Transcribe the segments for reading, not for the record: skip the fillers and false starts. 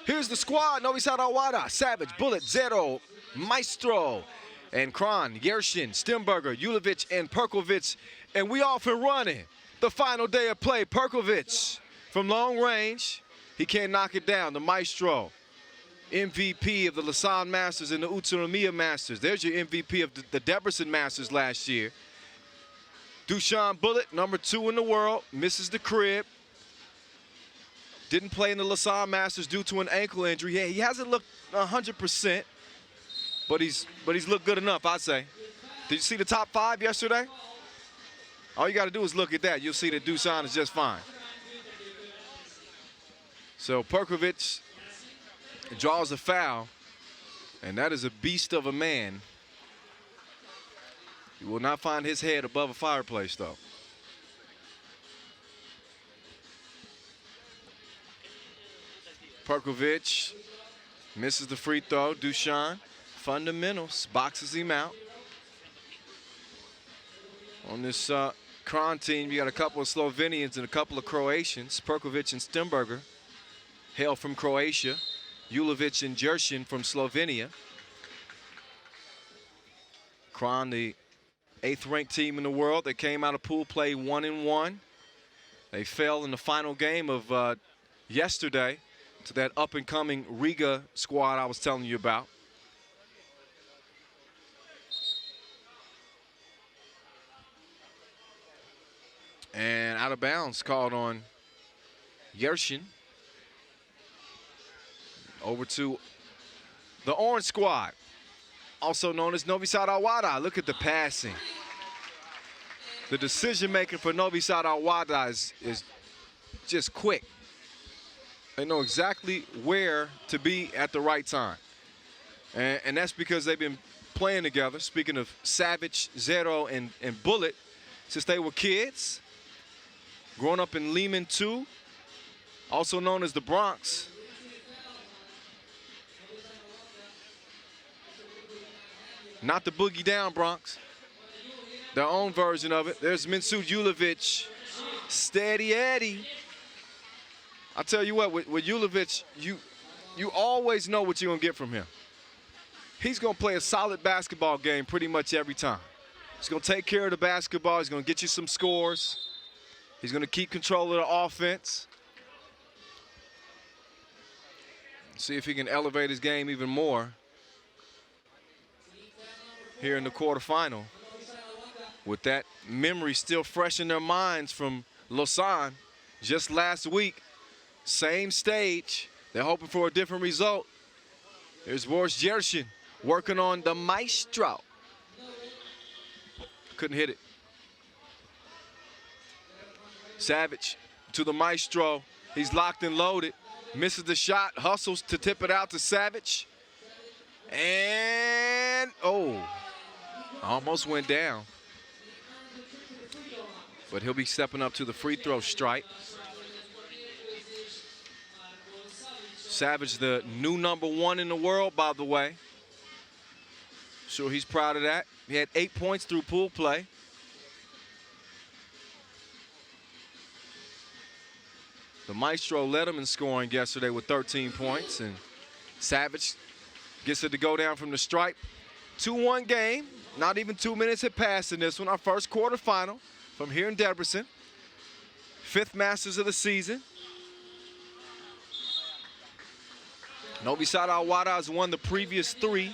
Here's the squad. Novi Sad, Wahda, Savage, Bullet, Zero, Maestro, and Kranj, Yershin, Stemberger, Julovic, and Perkovic. And we off and running. The final day of play. Perkovic from long range. He can't knock it down. The Maestro, MVP of the Lausanne Masters and the Utsunomiya Masters. There's your MVP of the Debrecen Masters last year. Dushan Bullet, #2 in the world, misses the crib. Didn't play in the Lausanne Masters due to an ankle injury. Yeah, he hasn't looked 100%, but he's looked good enough, I'd say. Did you see the top 5 yesterday? All you got to do is look at that. You'll see that Dushan is just fine. So Perkovic draws a foul, and that is a beast of a man. You will not find his head above a fireplace, though. Perkovic misses the free throw. Dushan, fundamentals, boxes him out. On this Kranj team, you got a couple of Slovenians and a couple of Croatians. Perkovic and Stemberger hail from Croatia. Julovic and Yershin from Slovenia. Kranj, the 8th-ranked team in the world. They came out of pool play 1-1. They fell in the final game of yesterday to that up-and-coming Riga squad I was telling you about. And out of bounds called on Yershin. Over to the orange squad, also known as Novi Sad Wahda. Look at the passing. The decision-making for Novi Sad Wahda is just quick. They know exactly where to be at the right time. And that's because they've been playing together. Speaking of Savage, Zero, and Bullet, since they were kids. Growing up in Lehman 2, also known as the Bronx. Not the Boogie Down Bronx. Their own version of it. There's Minsu Julovic. Steady Eddie. I tell you what, with Julovic, you always know what you're going to get from him. He's going to play a solid basketball game pretty much every time. He's going to take care of the basketball. He's going to get you some scores. He's going to keep control of the offense. See if he can elevate his game even more here in the quarterfinal. With that memory still fresh in their minds from Lausanne just last week. Same stage. They're hoping for a different result. There's Boris Yershin working on the Maestro. Couldn't hit it. Savage to the Maestro. He's locked and loaded. Misses the shot, hustles to tip it out to Savage. And, oh, almost went down. But he'll be stepping up to the free throw stripe. Savage, the new #1 in the world, by the way. Sure he's proud of that. He had 8 points through pool play. The Maestro led him in scoring yesterday with 13 points, and Savage gets it to go down from the stripe. 2-1 game. Not even 2 minutes had passed in this one. Our first quarterfinal from here in Debrecen. 5th Masters of the season. Novi Sad Wahda has won the previous 3.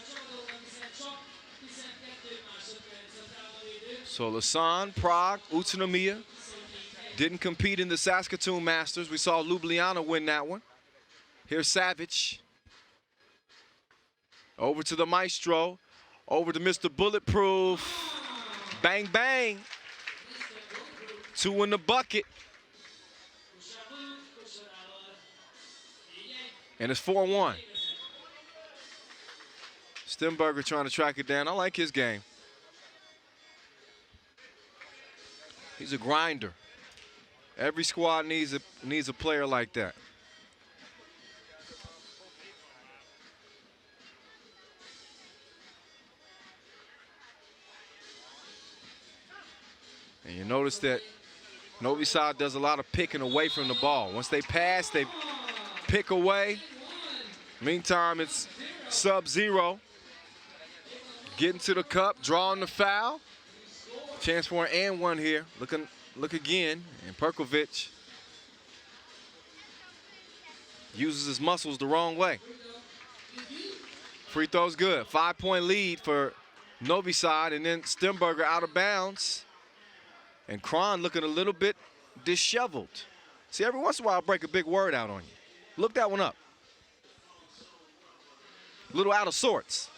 So Lausanne, Prague, Utsunomiya didn't compete in the Saskatoon Masters. We saw Ljubljana win that one. Here's Savage. Over to the Maestro. Over to Mr. Bulletproof. Bang, bang. 2 in the bucket. And it's 4-1. Stemberger trying to track it down. I like his game. He's a grinder. Every squad needs a player like that. And you notice that Novi Sad does a lot of picking away from the ball. Once they pass, they pick away. Meantime, it's Sub-Zero getting to the cup, drawing the foul. Chance for an and one here. Look again, and Perkovic uses his muscles the wrong way. Free throw's good. 5-point lead for Novi Sad, and then Stemberger out of bounds. And Kranj looking a little bit disheveled. See, every once in a while, I'll break a big word out on you. Look that one up. A little out of sorts.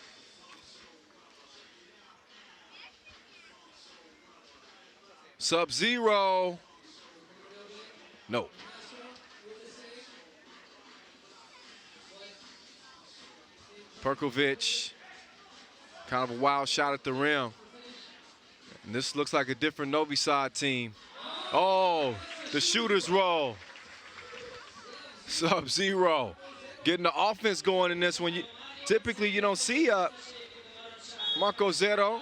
Sub-Zero. No. Perkovic, kind of a wild shot at the rim. And this looks like a different Novi Sad team. Oh, the shooter's roll. Sub-Zero getting the offense going in this one. Typically, you don't see Marco Zero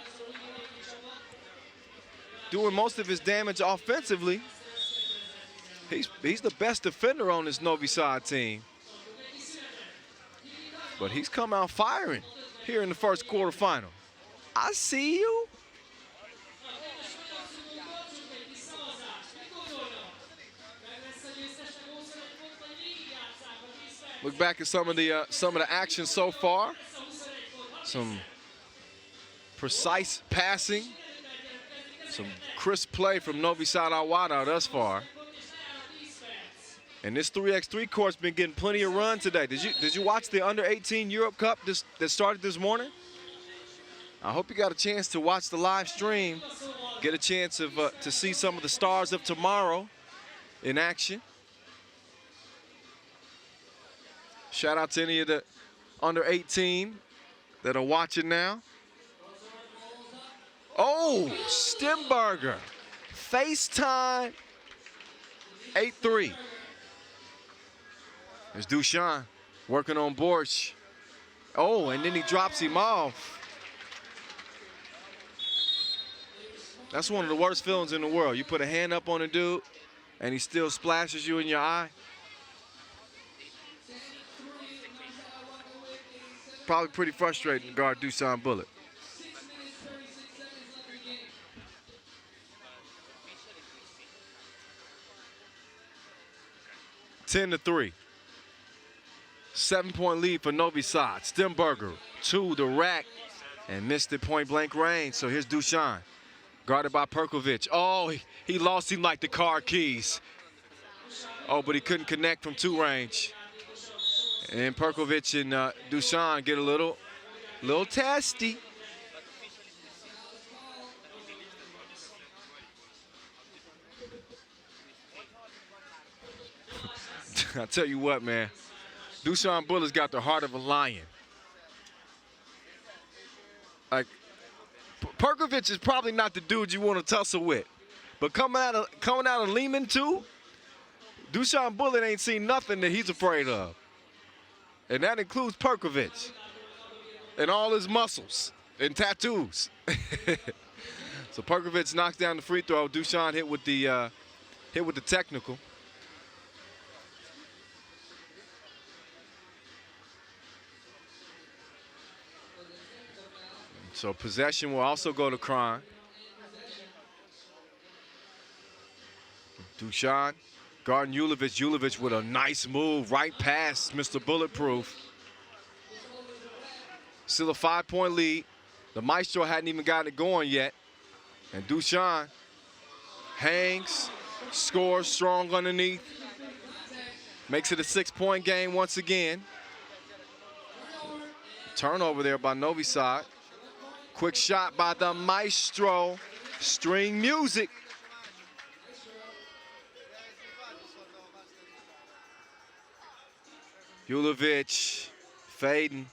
doing most of his damage offensively. He's the best defender on this Novi Sad team. But he's come out firing here in the first quarterfinal. I see you. Look back at some of the action so far. Some precise passing. Some crisp play from Novi Sad Wahda thus far. And this 3x3 court's been getting plenty of run today. Did you watch the Under-18 Europe Cup that started this morning? I hope you got a chance to watch the live stream, get a chance to see some of the stars of tomorrow in action. Shout out to any of the Under-18 that are watching now. Oh, Stemberger, FaceTime, 8-3. There's Dushan working on Borsch. Oh, and then he drops him off. That's one of the worst feelings in the world. You put a hand up on a dude, and he still splashes you in your eye. Probably pretty frustrating to guard Dushan Bullet. Ten to 3. 7-point lead for Novi Sad. Stemberger to the rack and missed it point blank range. So here's Dushan, guarded by Perkovic. Oh, he lost him like the car keys. Oh, but he couldn't connect from 2 range. And then Perkovic and Dushan get a little testy. I tell you what, man. Dushan Bullet's got the heart of a lion. Like, Perkovic is probably not the dude you want to tussle with. But coming out of Lehman too, Dushan Bullet ain't seen nothing that he's afraid of. And that includes Perkovic and all his muscles and tattoos. So Perkovic knocks down the free throw. Dushan hit with the technical. So possession will also go to Kranj. Dushan guarding Ulovic. Ulovic with a nice move right past Mr. Bulletproof. Still a 5-point lead. The Maestro hadn't even gotten it going yet. And Dushan hangs, scores strong underneath. Makes it a 6-point game once again. Turnover there by Novi Sad. Quick shot by the Maestro. String music. Ulovic fading.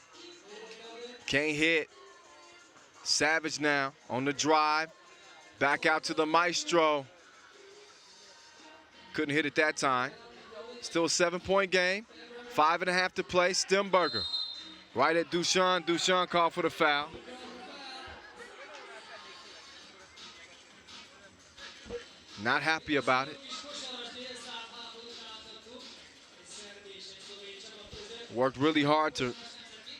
Can't hit. Savage now on the drive. Back out to the Maestro. Couldn't hit it that time. Still a 7-point game. 5.5 to play. Stemberger right at Dushan. Dushan called for the foul. Not happy about it. Worked really hard to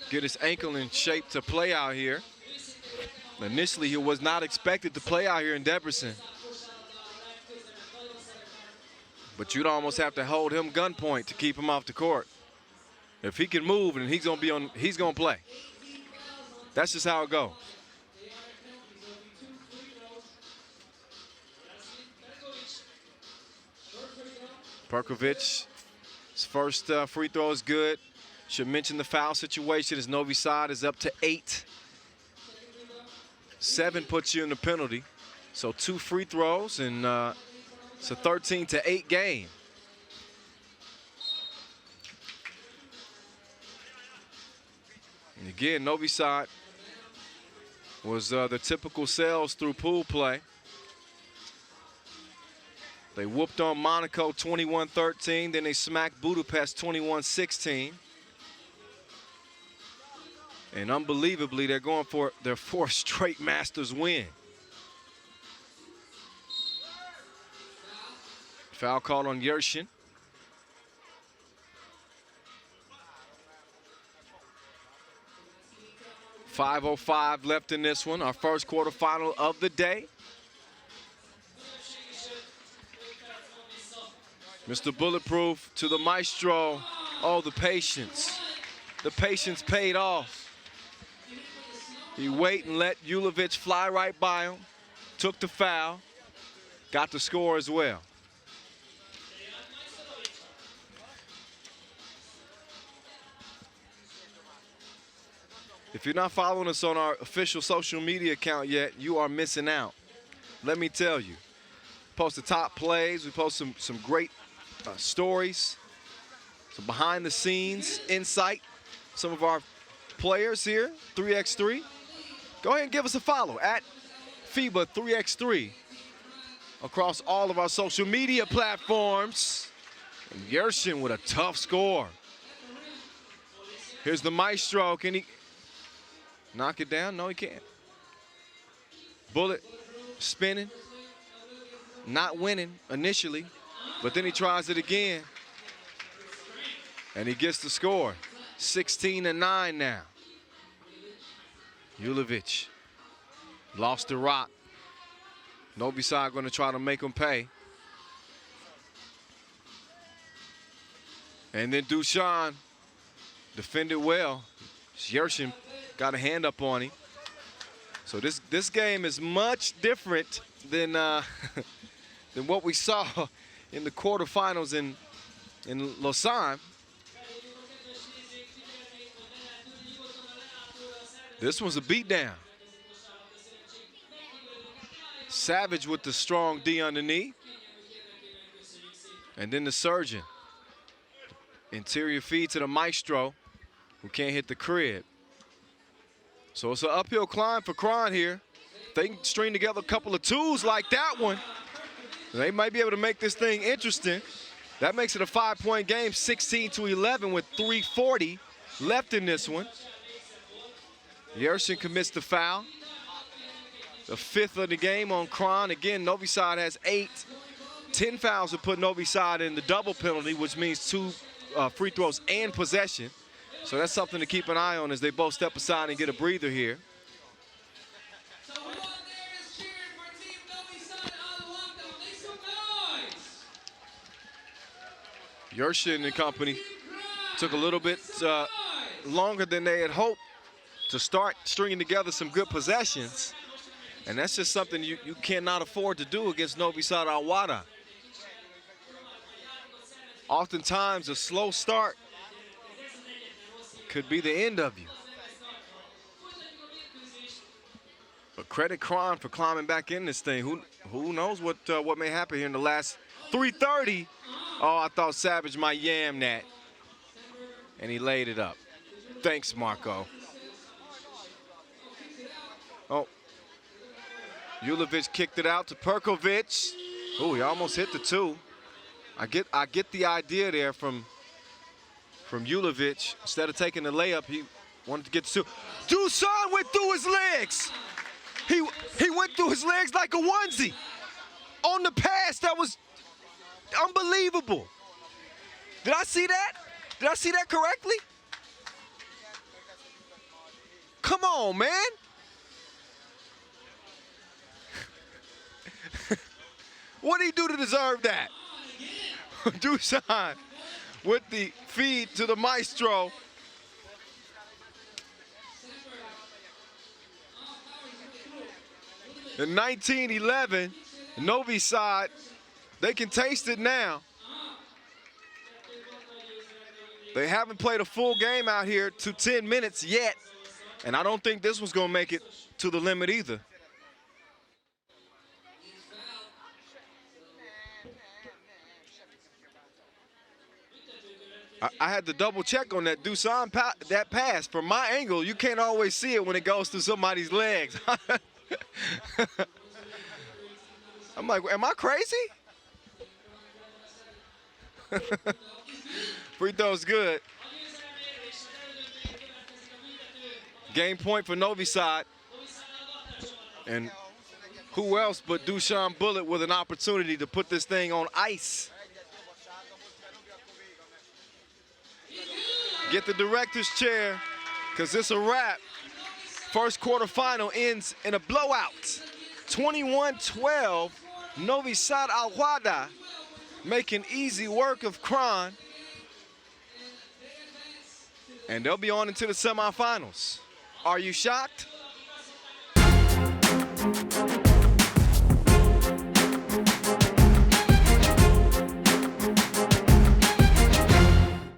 get his ankle in shape to play out here. Initially, he was not expected to play out here in Debrecen. But you'd almost have to hold him gunpoint to keep him off the court. If he can move, then he's gonna play. That's just how it goes. Perkovic's first free throw is good. Should mention the foul situation as Novi Sad is up to 8. 7 puts you in the penalty. So 2 free throws, and it's a 13-8 game. And again, Novi Sad was the typical sales through pool play. They whooped on Monaco 21-13, then they smacked Budapest 21-16. And unbelievably, they're going for their 4th straight Masters win. Foul called on Yershin. .505 left in this one, our first quarterfinal of the day. Mr. Bulletproof to the maestro. Oh, the patience. The patience paid off. He waited and let Julovic fly right by him. Took the foul. Got the score as well. If you're not following us on our official social media account yet, you are missing out. Let me tell you. Post the top plays. We post some great stories, some behind the scenes insight. Some of our players here, 3x3. Go ahead and give us a follow at FIBA 3x3 across all of our social media platforms. And Yershin with a tough score. Here's the maestro. Can he knock it down? No, he can't. Bullet spinning, not winning initially, but then he tries it again, and he gets the score. 16-9 now. Julovic lost the rock. Novi Sad going to try to make him pay. And then Dushan defended well. Yershin got a hand up on him. So this game is much different than than what we saw in the quarterfinals in Lausanne. This was a beatdown. Savage with the strong D underneath. And then the surgeon. Interior feed to the maestro, who can't hit the crib. So it's an uphill climb for Kranj here. If they can string together a couple of twos like that one, they might be able to make this thing interesting. That makes it a 5-point game, 16-11 with 3:40 left in this one. Yershin commits the foul. The 5th of the game on Kranj. Again, Novi Sad has 8. 10 fouls would put Novi Sad in the double penalty, which means 2 free throws and possession. So that's something to keep an eye on as they both step aside and get a breather here. Yershin and company took a little bit longer than they had hoped to start stringing together some good possessions. And that's just something you cannot afford to do against Novi Sad Wahda. Oftentimes, a slow start could be the end of you. But credit Kranj for climbing back in this thing. Who knows what may happen here in the last 3:30. Oh, I thought Savage might yam that. And he laid it up. Thanks, Marco. Oh. Julovic kicked it out to Perkovic. Oh, he almost hit the 2. I get the idea there from Julovic. Instead of taking the layup, he wanted to get the 2. Dusan went through his legs. He went through his legs like a onesie. On the pass, that was unbelievable. Did I see that? Did I see that correctly? on, man. What did he do to deserve that? Dusan with the feed to the maestro. In 1911, Novi Sad, they can taste it now. They haven't played a full game out here to 10 minutes yet, and I don't think this one's gonna make it to the limit either. I had to double check on that Dusan that pass. From my angle, you can't always see it when it goes through somebody's legs. I'm like, am I crazy? Free throw's good. Game point for Novi Sad. And who else but Dusan Bullet with an opportunity to put this thing on ice. Get the director's chair, because it's a wrap. First quarterfinal ends in a blowout. 21-12, Novi Sad Wahda making easy work of Kranj. And they'll be on into the semifinals. Are you shocked?